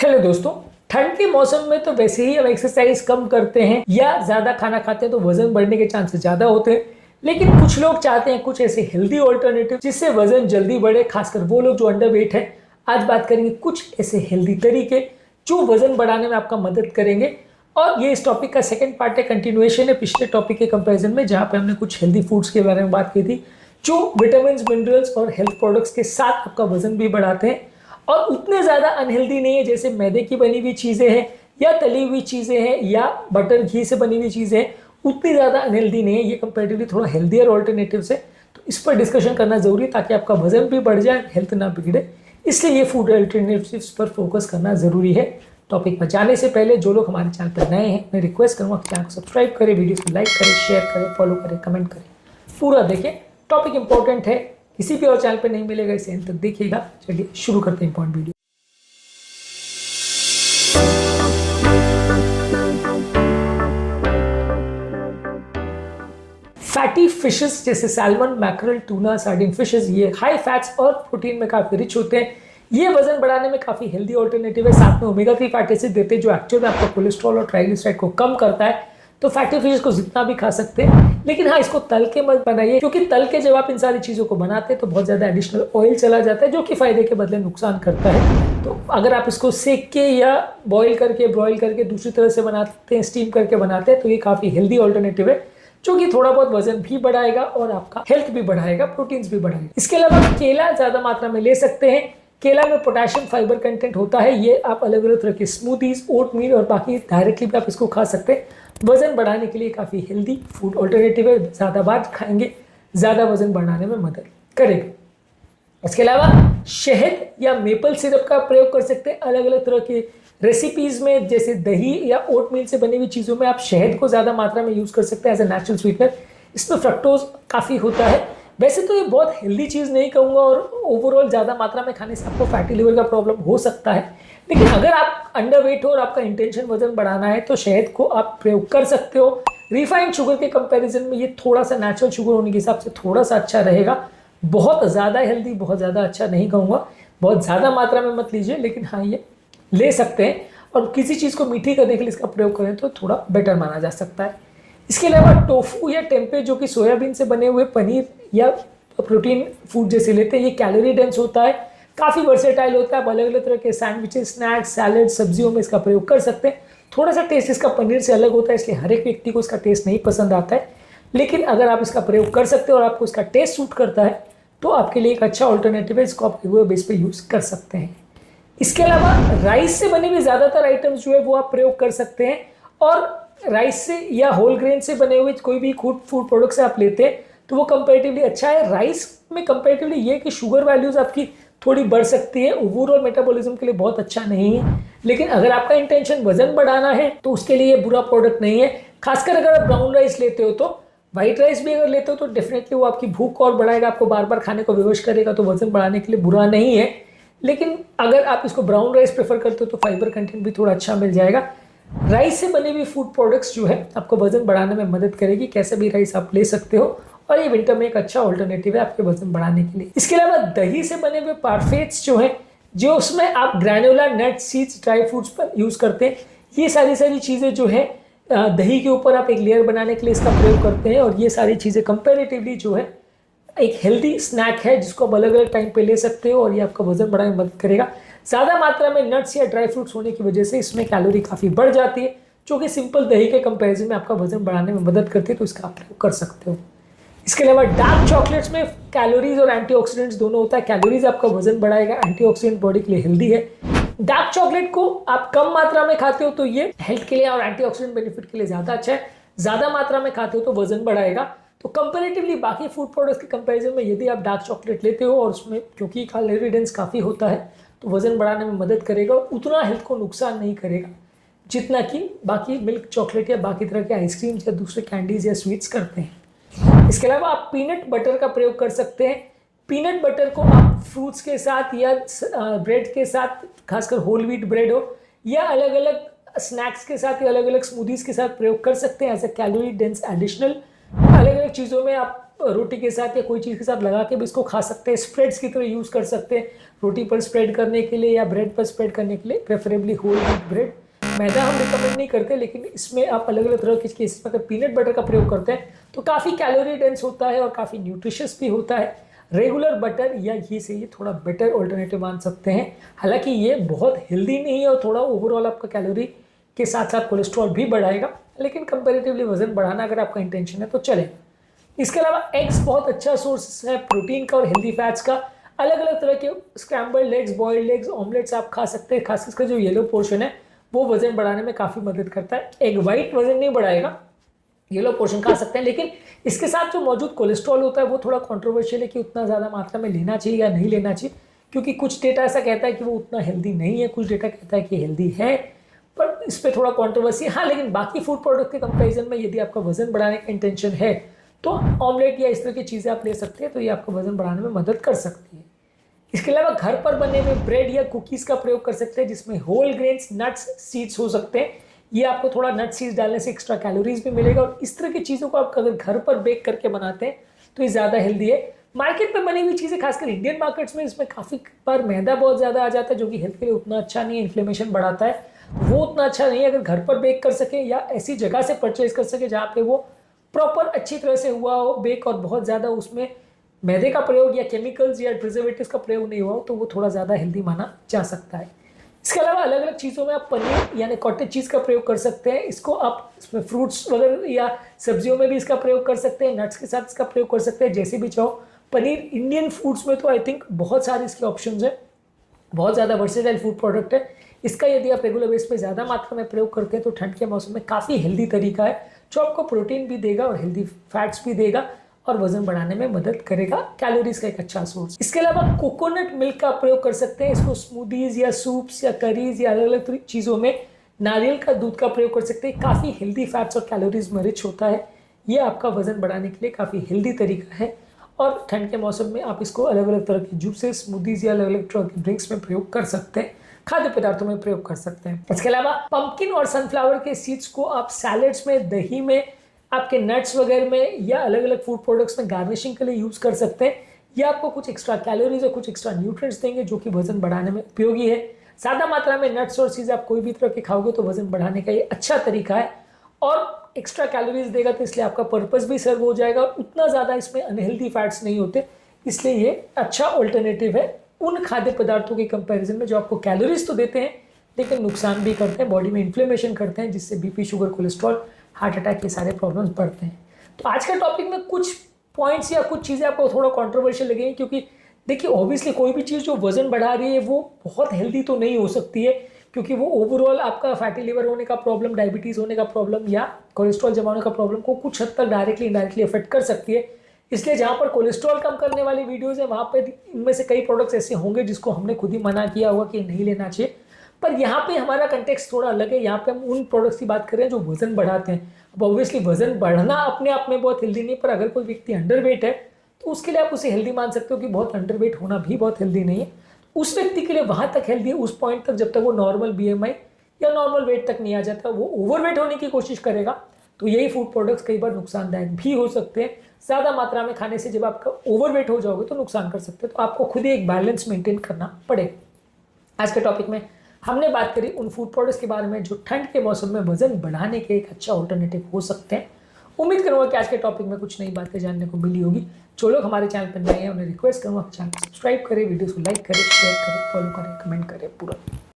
Hello दोस्तों। ठंड के मौसम में तो वैसे ही हम एक्सरसाइज कम करते हैं या ज्यादा खाना खाते हैं तो वजन बढ़ने के चांसेस ज्यादा होते हैं। लेकिन कुछ लोग चाहते हैं कुछ ऐसे हेल्दी ऑल्टरनेटिव जिससे वजन जल्दी बढ़े, खासकर वो लोग जो अंडरवेट है। आज बात करेंगे कुछ ऐसे हेल्दी तरीके जो वजन बढ़ाने में आपका मदद करेंगे। और ये इस टॉपिक का सेकंड पार्ट है, कंटिन्यूएशन है पिछले टॉपिक के कंपैरिजन में, जहाँ पे हमने कुछ हेल्दी फूड्स के बारे में बात की थी जो विटामिन, मिनरल्स और हेल्थ प्रोडक्ट्स के साथ आपका वजन भी बढ़ाते हैं और उतने ज़्यादा अनहेल्दी नहीं है जैसे मैदे की बनी हुई चीज़ें हैं या तली हुई चीज़ें हैं या बटर घी से बनी हुई चीज़ें हैं। उतनी ज़्यादा अनहेल्दी नहीं है, ये कंपेरेटिवली थोड़ा हेल्दियर ऑल्टरनेटिव है। तो इस पर डिस्कशन करना जरूरी है ताकि आपका वजन भी बढ़ जाए, हेल्थ ना बिगड़े। इसलिए ये फूड अल्टरनेटिव्स पर फोकस करना ज़रूरी है। टॉपिक पर जाने से पहले जो लोग हमारे चैनल पर नए हैं, मैं रिक्वेस्ट करूँगा कि चैनल को सब्सक्राइब करें, वीडियो को लाइक करें, शेयर करें, फॉलो करें, कमेंट करें, पूरा देखें। टॉपिक इंपॉर्टेंट है, किसी भी और चैनल पे नहीं मिलेगा, इसे अंत तक देखिएगा। चलिए शुरू करते हैं इंपॉर्टेंट वीडियो। फैटी फिशेस जैसे salmon, mackerel, tuna, sardine fishes, ये हाई फैट्स और प्रोटीन में काफी रिच होते हैं। ये वजन बढ़ाने में काफी हेल्दी ऑल्टरनेटिव है। साथ में ओमेगा 3 फैटी एसिड देते हैं जो एक्चुअल में आपका कोलेस्ट्रॉल और ट्राइग्लिसराइड को कम करता है। तो फैटी फिशेस को जितना भी खा सकते हैं, लेकिन हाँ, इसको तल के मत बनाइए, क्योंकि तल के जब आप इन सारी चीजों को बनाते हैं तो बहुत ज्यादा एडिशनल ऑयल चला जाता है जो कि फायदे के बदले नुकसान करता है। तो अगर आप इसको सेक के या बॉईल करके, ब्रॉयल करके दूसरी तरह से बनाते हैं, स्टीम करके बनाते हैं, तो ये काफी हेल्दी ऑल्टरनेटिव है जो कि थोड़ा बहुत वजन भी बढ़ाएगा और आपका हेल्थ भी बढ़ाएगा, प्रोटीन्स भी बढ़ाएगा। इसके अलावा केला ज्यादा मात्रा में ले सकते हैं। केला में पोटेशियम फाइबर कंटेंट होता है। ये आप अलग अलग तरह के स्मूदीज, ओट मील और बाकी डायरेक्टली भी आप इसको खा सकते हैं। वजन बढ़ाने के लिए काफी हेल्दी फूड ऑल्टरनेटिव है। ज्यादा बार खाएंगे ज्यादा वजन बढ़ाने में मदद करेगा। इसके अलावा शहद या मेपल सिरप का प्रयोग कर सकते हैं अलग अलग तरह के रेसिपीज में, जैसे दही या ओटमील से बनी हुई चीज़ों में आप शहद को ज़्यादा मात्रा में यूज़ कर सकते हैं एज ए नेचुरल स्वीटनर। इसमें फ्रक्टोज काफ़ी होता है। वैसे तो ये बहुत हेल्दी चीज़ नहीं कहूँगा और ओवरऑल ज़्यादा मात्रा में खाने से आपको फैटी लिवर का प्रॉब्लम हो सकता है। लेकिन अगर आप अंडरवेट हो और आपका इंटेंशन वजन बढ़ाना है तो शहद को आप प्रयोग कर सकते हो। रिफाइंड शुगर के कंपेरिजन में ये थोड़ा सा नेचुरल शुगर होने के हिसाब से थोड़ा सा अच्छा रहेगा। बहुत ज़्यादा हेल्दी, बहुत ज़्यादा अच्छा नहीं कहूँगा, बहुत ज़्यादा मात्रा में मत लीजिए, लेकिन हाँ, ये ले सकते हैं। और किसी चीज़ को मीठी करने के लिए इसका प्रयोग करें तो थोड़ा बेटर माना जा सकता है। इसके अलावा टोफू या टेम्पे, जो कि सोयाबीन से बने हुए पनीर या प्रोटीन फूड जैसे लेते हैं, ये कैलोरी डेंस होता है, काफ़ी वर्सेटाइल होता है। आप अलग अलग तरह के सैंडविचेस, स्नैक्स, सैलड, सब्जियों में इसका प्रयोग कर सकते हैं। थोड़ा सा टेस्ट इसका पनीर से अलग होता है, इसलिए हर एक व्यक्ति को इसका टेस्ट नहीं पसंद आता है। लेकिन अगर आप इसका प्रयोग कर सकते हो और आपको इसका टेस्ट सूट करता है तो आपके लिए एक अच्छा ऑल्टरनेटिव है, इसको आप रेगुलर बेस पे यूज़ कर सकते हैं। इसके अलावा राइस से बने हुए ज़्यादातर आइटम्स जो है वो आप प्रयोग कर सकते हैं। और राइस से या होल ग्रेन से बने हुए कोई भी फूड प्रोडक्ट से आप लेते हैं तो वो कंपैरेटिवली अच्छा है। राइस में कंपैरेटिवली ये कि शुगर वैल्यूज़ आपकी थोड़ी बढ़ सकती है, ओवरऑल मेटाबॉलिज्म के लिए बहुत अच्छा नहीं है। लेकिन अगर आपका इंटेंशन वजन बढ़ाना है तो उसके लिए ये बुरा प्रोडक्ट नहीं है। खासकर अगर आप ब्राउन राइस लेते हो, तो व्हाइट राइस भी अगर लेते हो तो डेफिनेटली वो आपकी भूख और बढ़ाएगा, आपको बार बार खाने को विवश करेगा, तो वजन बढ़ाने के लिए बुरा नहीं है। लेकिन अगर आप इसको ब्राउन राइस प्रेफर करते हो तो फाइबर कंटेंट भी थोड़ा अच्छा मिल जाएगा। राइस से बने हुए फूड प्रोडक्ट्स जो है आपको वजन बढ़ाने में मदद करेगी। कैसे भी राइस आप ले सकते हो और ये विंटर में एक अच्छा ऑल्टरनेटिव है आपके वजन बढ़ाने के लिए। इसके अलावा दही से बने हुए पारफेट्स जो है, जो उसमें आप ग्रैनुला नट, सीड्स, ड्राई फ्रूट्स पर यूज़ करते हैं, ये सारी चीज़ें जो है दही के ऊपर आप एक लेयर बनाने के लिए इसका प्रयोग करते हैं। और ये सारी चीज़ें कंपेरेटिवली जो है एक हेल्दी स्नैक है जिसको आप अलग अलग टाइम पे ले सकते हो और ये आपका वजन बढ़ाने में मदद करेगा। ज़्यादा मात्रा में नट्स या ड्राई फ्रूट्स होने की वजह से इसमें कैलोरी काफ़ी बढ़ जाती है, जो कि सिंपल दही के कंपैरिजन में आपका वजन बढ़ाने में मदद करती है, तो इसका आप प्रयोग कर सकते हो। इसके अलावा डार्क चॉकलेट्स में कैलोरीज और एंटीऑक्सीडेंट्स दोनों होता है। कैलोरीज आपका वजन बढ़ाएगा, एंटीऑक्सीडेंट बॉडी के लिए हेल्दी है। डार्क चॉकलेट को आप कम मात्रा में खाते हो तो ये हेल्थ के लिए और एंटीऑक्सीडेंट बेनिफिट के लिए ज़्यादा अच्छा है। ज़्यादा मात्रा में खाते हो तो वजन बढ़ाएगा। तो कंपैरेटिवली बाकी फूड प्रोडक्ट्स के कंपैरिजन में यदि आप डार्क चॉकलेट लेते हो और उसमें क्योंकि कैलोरी डेंस काफ़ी होता है तो वजन बढ़ाने में मदद करेगा और उतना हेल्थ को नुकसान नहीं करेगा जितना कि बाकी मिल्क चॉकलेट या बाकी तरह के आइसक्रीम्स या दूसरे कैंडीज या स्वीट्स करते हैं। इसके अलावा आप पीनट बटर का प्रयोग कर सकते हैं। पीनट बटर को आप फ्रूट्स के साथ या ब्रेड के साथ, खासकर होल व्हीट ब्रेड हो या अलग अलग स्नैक्स के साथ या अलग अलग स्मूदीज के साथ प्रयोग कर सकते हैं as a calorie dense additional अलग अलग चीज़ों में आप रोटी के साथ या कोई चीज़ के साथ लगा के भी इसको खा सकते हैं, स्प्रेड्स की तरह यूज़ कर सकते हैं, रोटी पर स्प्रेड करने के लिए या ब्रेड पर स्प्रेड करने के लिए, प्रेफरेबली होल व्हीट ब्रेड। मैदा हम रिकमेंड नहीं करते, लेकिन इसमें आप अलग अलग तरह के केसेस में अगर पीनट बटर का प्रयोग करते हैं तो काफ़ी कैलोरी डेंस होता है और काफ़ी न्यूट्रिशियस भी होता है। रेगुलर बटर या ये से ये थोड़ा बेटर ऑल्टरनेटिव मान सकते हैं। हालांकि ये बहुत हेल्दी नहीं है और थोड़ा ओवरऑल आपका कैलोरी के साथ साथ कोलेस्ट्रॉल भी बढ़ाएगा, लेकिन कंपैरेटिवली वजन बढ़ाना अगर आपका इंटेंशन है तो चले। इसके अलावा एग्स बहुत अच्छा सोर्स है प्रोटीन का और हेल्दी फैट्स का। अलग अलग तरह के scrambled eggs, boiled eggs, omelettes आप खा सकते हैं। खासकर इसका जो येलो पोर्शन है वो वजन बढ़ाने में काफ़ी मदद करता है। एग वाइट वजन नहीं बढ़ाएगा, येलो पोर्शन खा सकते हैं, लेकिन इसके साथ जो मौजूद कोलेस्ट्रॉल होता है वो थोड़ा कंट्रोवर्शियल है कि उतना ज़्यादा मात्रा में लेना चाहिए या नहीं लेना चाहिए, क्योंकि कुछ डेटा ऐसा कहता है कि वो उतना हेल्दी नहीं है, कुछ डेटा कहता है कि हेल्दी है, पर इस पर थोड़ा कंट्रोवर्सी है। हाँ, लेकिन बाकी फूड प्रोडक्ट के कंपैरिजन में यदि आपका वजन बढ़ाने का इंटेंशन है तो ऑमलेट या इस तरह की चीज़ें आप ले सकते हैं, तो ये आपका वजन बढ़ाने में मदद कर सकती है। इसके अलावा घर पर बने हुए ब्रेड या कुकीज़ का प्रयोग कर सकते हैं, जिसमें होल ग्रेन्स, नट्स, सीड्स हो सकते हैं। ये आपको थोड़ा नट सीड्स डालने से एक्स्ट्रा कैलोरीज भी मिलेगा, और इस तरह की चीज़ों को आप अगर घर पर बेक करके बनाते हैं तो ये ज़्यादा हेल्दी है। मार्केट में बनी हुई चीज़ें, खासकर इंडियन मार्केट्स में, इसमें काफ़ी बार मैदा बहुत ज़्यादा आ जाता है, जो कि हेल्थ के लिए उतना अच्छा नहीं है, इन्फ्लेमेशन बढ़ाता है, वो उतना अच्छा नहीं है। अगर घर पर बेक कर सके या ऐसी जगह से परचेज कर सके जहाँ पे वो प्रॉपर अच्छी तरह से हुआ हो बेक, और बहुत ज़्यादा उसमें मैदे का प्रयोग या केमिकल्स या प्रिजर्वेटिव्स का प्रयोग नहीं हुआ हो, तो वो थोड़ा ज़्यादा हेल्दी माना जा सकता है। इसके अलावा अलग अलग चीज़ों में आप पनीर यानी कॉटेज चीज़ का प्रयोग कर सकते हैं। इसको आप इसमें फ्रूट्स वगैरह या सब्जियों में भी इसका प्रयोग कर सकते हैं, नट्स के साथ इसका प्रयोग कर सकते हैं, जैसे भी चाहो। पनीर इंडियन फूड्स में तो आई थिंक बहुत सारे इसके ऑप्शंस हैं, बहुत ज़्यादा वर्सेटाइल फूड प्रोडक्ट है। इसका यदि आप रेगुलर बेस पे ज़्यादा मात्रा में प्रयोग करते हैं तो ठंड के मौसम में काफ़ी हेल्दी तरीका है, जो आपको प्रोटीन भी देगा और हेल्दी फैट्स भी देगा और वजन बढ़ाने में मदद करेगा। कैलोरीज का एक अच्छा सोर्स। इसके अलावा कोकोनट मिल्क का प्रयोग कर सकते हैं। इसको स्मूदीज या सूप्स या करीज या अलग अलग चीज़ों में नारियल का दूध का प्रयोग कर सकते हैं। काफ़ी हेल्दी फैट्स और कैलोरीज में रिच होता है। ये आपका वजन बढ़ाने के लिए काफ़ी हेल्दी तरीका है, और ठंड के मौसम में आप इसको अलग अलग तरह की जूसेस, स्मूदीज या अलग अलग तरह की ड्रिंक्स में प्रयोग कर सकते हैं, खाद्य पदार्थों में प्रयोग कर सकते हैं। इसके अलावा पंपकिन और सनफ्लावर के सीड्स को आप सैलेड्स में, दही में, आपके नट्स वगैरह में या अलग अलग फूड प्रोडक्ट्स में गार्निशिंग के लिए यूज़ कर सकते हैं। ये आपको कुछ एक्स्ट्रा कैलोरीज और कुछ एक्स्ट्रा न्यूट्रिएंट्स देंगे, जो कि वजन बढ़ाने में उपयोगी है। ज़्यादा मात्रा में नट्स और चीज़ें आप कोई भी तरह के खाओगे तो वजन बढ़ाने का ये अच्छा तरीका है, और एक्स्ट्रा कैलोरीज देगा, तो इसलिए आपका पर्पस भी सर्व हो जाएगा, और उतना ज़्यादा इसमें अनहेल्दी फैट्स नहीं होते, इसलिए ये अच्छा ऑल्टरनेटिव है उन खाद्य पदार्थों के कंपैरिजन में जो आपको कैलोरीज तो देते हैं लेकिन नुकसान भी करते हैं, बॉडी में इन्फ्लेमेशन करते हैं, जिससे BP, sugar, cholesterol, heart attack, ये सारे प्रॉब्लम्स बढ़ते हैं। तो आज का टॉपिक में कुछ पॉइंट्स या कुछ चीज़ें आपको थोड़ा कॉन्ट्रोवर्शियल लगेंगी, क्योंकि देखिए ऑब्वियसली कोई भी चीज़ जो वजन बढ़ा रही है वो बहुत हेल्दी तो नहीं हो सकती है, क्योंकि वो ओवरऑल आपका फैटी लिवर होने का प्रॉब्लम, डायबिटीज़ होने का प्रॉब्लम या कोलेस्ट्रॉल जमा होने का प्रॉब्लम को कुछ हद तक डायरेक्टली इनडायरेक्टली अफेक्ट कर सकती है। इसलिए जहाँ पर कोलेस्ट्रॉल कम करने वाली वीडियोज़ है, वहाँ पर इनमें से कई प्रोडक्ट्स ऐसे होंगे जिसको हमने खुद ही मना किया हुआ कि नहीं लेना चाहिए। पर यहाँ पे हमारा कंटेक्स्ट थोड़ा अलग है, यहाँ पे हम उन प्रोडक्ट्स की बात कर रहे हैं जो वजन बढ़ाते हैं। अब ऑब्वियसली वजन बढ़ना अपने आप में बहुत हेल्दी नहीं, पर अगर कोई व्यक्ति अंडरवेट है तो उसके लिए आप उसे हेल्दी मान सकते हो कि बहुत अंडरवेट होना भी बहुत हेल्दी नहीं है। उस व्यक्ति के लिए वहाँ तक हेल्दी है, उस पॉइंट तक जब तक वो नॉर्मल BMI या नॉर्मल वेट तक नहीं आ जाता। वो ओवरवेट होने की कोशिश करेगा तो यही फूड प्रोडक्ट्स कई बार नुकसानदायक भी हो सकते हैं। ज़्यादा मात्रा में खाने से जब आपका ओवरवेट हो जाओगे तो नुकसान कर सकते हैं, तो आपको खुद ही एक बैलेंस मेंटेन करना पड़ेगा। आज के टॉपिक में हमने बात करी उन फूड प्रोडक्ट्स के बारे में जो ठंड के मौसम में वजन बढ़ाने के एक अच्छा ऑल्टरनेटिव हो सकते हैं। उम्मीद करूँगा कि आज के टॉपिक में कुछ नई बातें जानने को मिली होगी। जो लोग हमारे चैनल पर नए हैं उन्हें रिक्वेस्ट करूँगा चैनल सब्सक्राइब करें, वीडियोस को लाइक करें, शेयर करें, फॉलो करें, कमेंट करें पूरा।